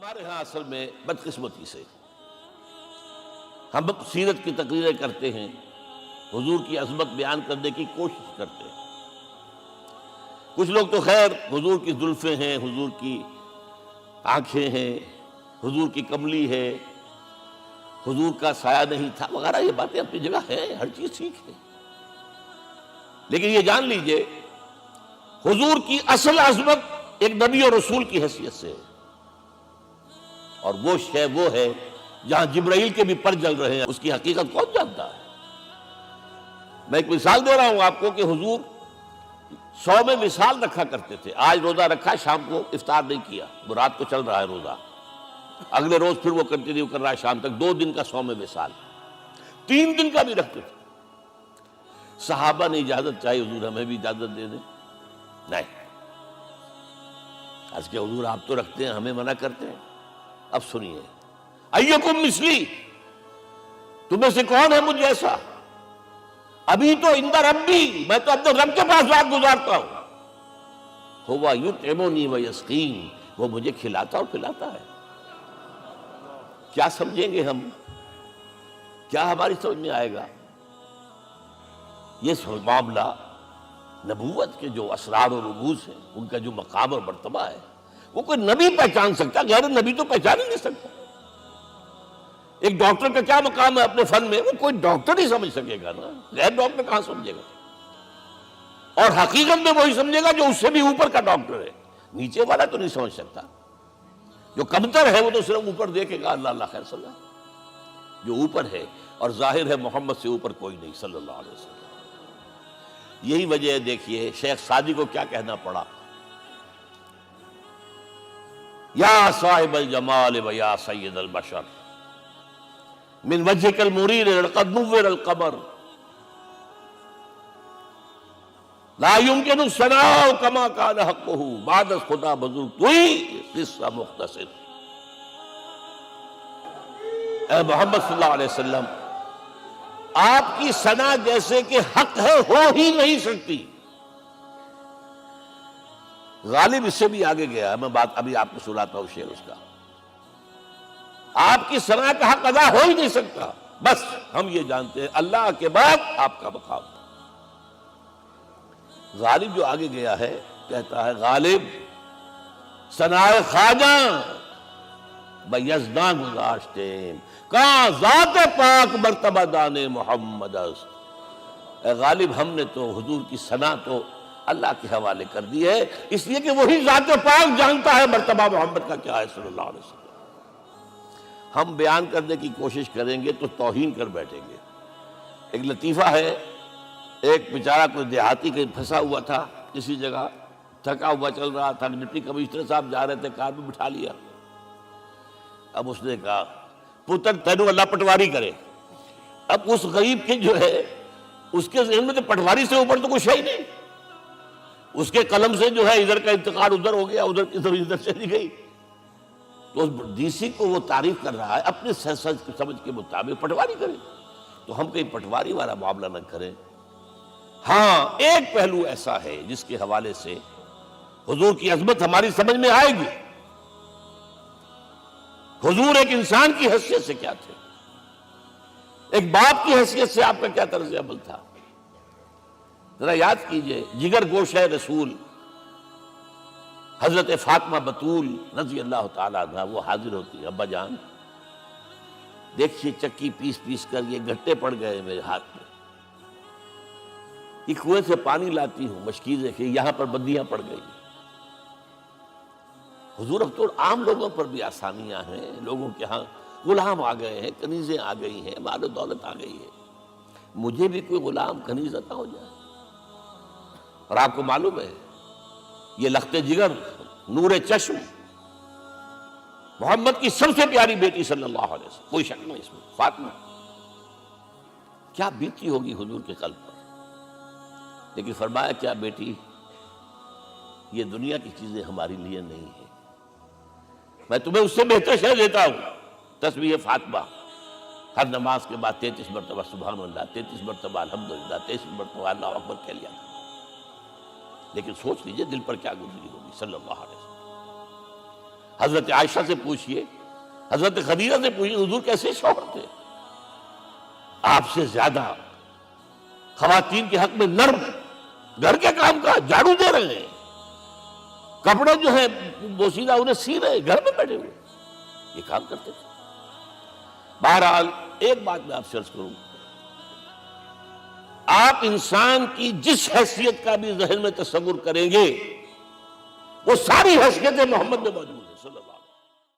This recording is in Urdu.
ہمارے ہاں اصل میں بدقسمتی سے ہم سیرت کی تقریریں کرتے ہیں، حضور کی عظمت بیان کرنے کی کوشش کرتے ہیں۔ کچھ لوگ تو خیر حضور کی زلفیں ہیں، حضور کی آنکھیں ہیں، حضور کی کملی ہے، حضور کا سایہ نہیں تھا وغیرہ، یہ باتیں اپنی جگہ ہیں، ہر چیز ٹھیک ہے، لیکن یہ جان لیجئے حضور کی اصل عظمت ایک نبی اور رسول کی حیثیت سے ہے، اور وہ شے وہ ہے جہاں جبرائیل کے بھی پر جل رہے ہیں، اس کی حقیقت کون جانتا ہے؟ میں ایک مثال دے رہا ہوں آپ کو کہ حضور 100 میں مثال رکھا کرتے تھے۔ آج روزہ رکھا، شام کو افطار نہیں کیا، وہ رات کو چل رہا ہے روزہ، اگلے روز پھر وہ کنٹینیو کر رہا ہے شام تک، 2 دن کا 100 میں مثال، 3 دن کا بھی رکھتے تھے۔ صحابہ نے اجازت چاہی، حضور ہمیں بھی اجازت دے دیں، نہیں، عرض کہ حضور آپ تو رکھتے ہیں، ہمیں منع کرتے ہیں۔ اب سنیے، ایکم مثلی، تمہیں سے کون ہے مجھ جیسا؟ ابھی تو عند ربی، میں تو اپنے رب کے پاس رات گزارتا ہوں، ہوا یطعمنی ویسقین، وہ مجھے کھلاتا اور پلاتا ہے۔ کیا سمجھیں گے ہم؟ کیا ہماری سمجھ میں آئے گا؟ یہ معاملہ نبوت کے جو اسرار و رموز ہیں، ان کا جو مقام اور مرتبہ ہے، وہ کوئی نبی پہچان سکتا، غیر نبی تو پہچان ہی نہیں سکتا۔ ایک ڈاکٹر کا کیا مقام ہے اپنے فن میں، وہ کوئی ڈاکٹر ہی سمجھ سکے گا نا، غیر ڈاکٹر کہاں سمجھے گا؟ اور حقیقت میں وہی سمجھے گا جو اس سے بھی اوپر کا ڈاکٹر ہے، نیچے والا تو نہیں سمجھ سکتا۔ جو کمتر ہے وہ تو صرف اوپر دیکھے گا، اللہ اللہ خیر صلی اللہ، جو اوپر ہے اور ظاہر ہے محمد سے اوپر کوئی نہیں صلی اللہ علیہ وسلم۔ یہی وجہ ہے، دیکھیے شیخ سعدی کو کیا کہنا پڑا، یا صاحب الجمال و یا سید البشر من وجهك المرير لقد نور القمر لا يمكن الثناء كما كان حقه بعد خدا بزرگ توئی قصہ مختصر۔ اے محمد صلی اللہ علیہ وسلم، آپ کی ثنا جیسے کہ حق ہے ہو ہی نہیں سکتی۔ غالب اس سے بھی آگے گیا ہے، میں بات ابھی آپ کو سناتا ہوں شعر اس کا۔ آپ کی ثنا کا حق ادا ہو ہی نہیں سکتا، بس ہم یہ جانتے ہیں اللہ کے بعد آپ کا مقام۔ غالب جو آگے گیا ہے کہتا ہے، غالب ثنائے خواجہ بیزداں گزاشتے کہاں ذات پاک مرتبہ دان محمد است۔ اے غالب ہم نے تو حضور کی ثنا تو اللہ کے حوالے کر دی ہے، اس لیے کہ وہی ذات پاک جانتا ہے مرتبہ محمد کا کیا ہے صلی اللہ علیہ وسلم۔ ہم بیان کرنے کی کوشش کریں گے تو توہین کر بیٹھیں گے۔ ایک لطیفہ ہے، ایک بیچارہ کوئی دیہاتی کہیں پھنسا ہوا تھا کسی جگہ، تھکا ہوا چل رہا تھا، ڈپٹی کمشنر صاحب جا رہے تھے، کار میں بٹھا لیا۔ اب اس نے کہا، پتر تینوں اللہ پٹواری کرے۔ اب اس غریب کے جو ہے اس کے ذہن میں تو پٹواری سے اوپر تو کچھ ہے ہی نہیں، اس کے قلم سے جو ہے ادھر کا انتقال ادھر ہو گیا، ادھر کی طرف ادھر چلی گئی۔ تو ڈی سی کو وہ تعریف کر رہا ہے اپنے سمجھ کے مطابق، پٹواری کرے تو ہم کہیں پٹواری والا معاملہ نہ کریں۔ ہاں ایک پہلو ایسا ہے جس کے حوالے سے حضور کی عظمت ہماری سمجھ میں آئے گی۔ حضور ایک انسان کی حیثیت سے کیا تھے، ایک باپ کی حیثیت سے آپ کا کیا طرز عمل تھا، ذرا یاد کیجئے۔ جگر گوشہ رسول حضرت فاطمہ بطول رضی اللہ تعالیٰ عنہ وہ حاضر ہوتی، ابا جان دیکھیے چکی پیس پیس کر یہ گھٹے پڑ گئے میرے ہاتھ میں، یہ کنویں سے پانی لاتی ہوں، مشکیزیں کہ یہاں پر بندیاں پڑ گئی۔ حضور اب تو عام لوگوں پر بھی آسانیاں ہیں، لوگوں کے ہاں غلام آ گئے ہیں، کنیزیں آ گئی ہیں، مال و دولت آ گئی ہے، مجھے بھی کوئی غلام کنیز عطا ہو جائے۔ اور آپ کو معلوم ہے یہ لخت جگر نور چشم محمد کی سب سے پیاری بیٹی صلی اللہ علیہ وسلم، کوئی شک نہیں اس میں، فاطمہ، کیا بیتی ہوگی حضور کے قلب پر۔ لیکن فرمایا، کیا بیٹی یہ دنیا کی چیزیں ہماری لیے نہیں ہیں، میں تمہیں اس سے بہتر شے دیتا ہوں، تسبیح فاطمہ، ہر نماز کے بعد 33 مرتبہ سبحان اللہ، 33 مرتبہ الحمدللہ، 33 مرتبہ اللہ اکبر کہہ لیا۔ لیکن سوچ لیجئے دل پر کیا گزری ہوگی صلی اللہ علیہ وسلم۔ حضرت عائشہ سے پوچھئے، حضرت خدیجہ سے پوچھئے، حضور کیسے شوہر تھے؟ آپ سے زیادہ خواتین کے حق میں نرم، گھر کے کام کا جھاڑو دے رہے ہیں، کپڑے جو ہیں بوسیدہ انہیں سی رہے، گھر میں بیٹھے ہوئے یہ کام کرتے تھے۔ بہرحال ایک بات میں آپ سے عرض کروں، آپ انسان کی جس حیثیت کا بھی ذہن میں تصور کریں گے وہ ساری حیثیتیں محمد میں موجود ہیں صلی اللہ علیہ وسلم۔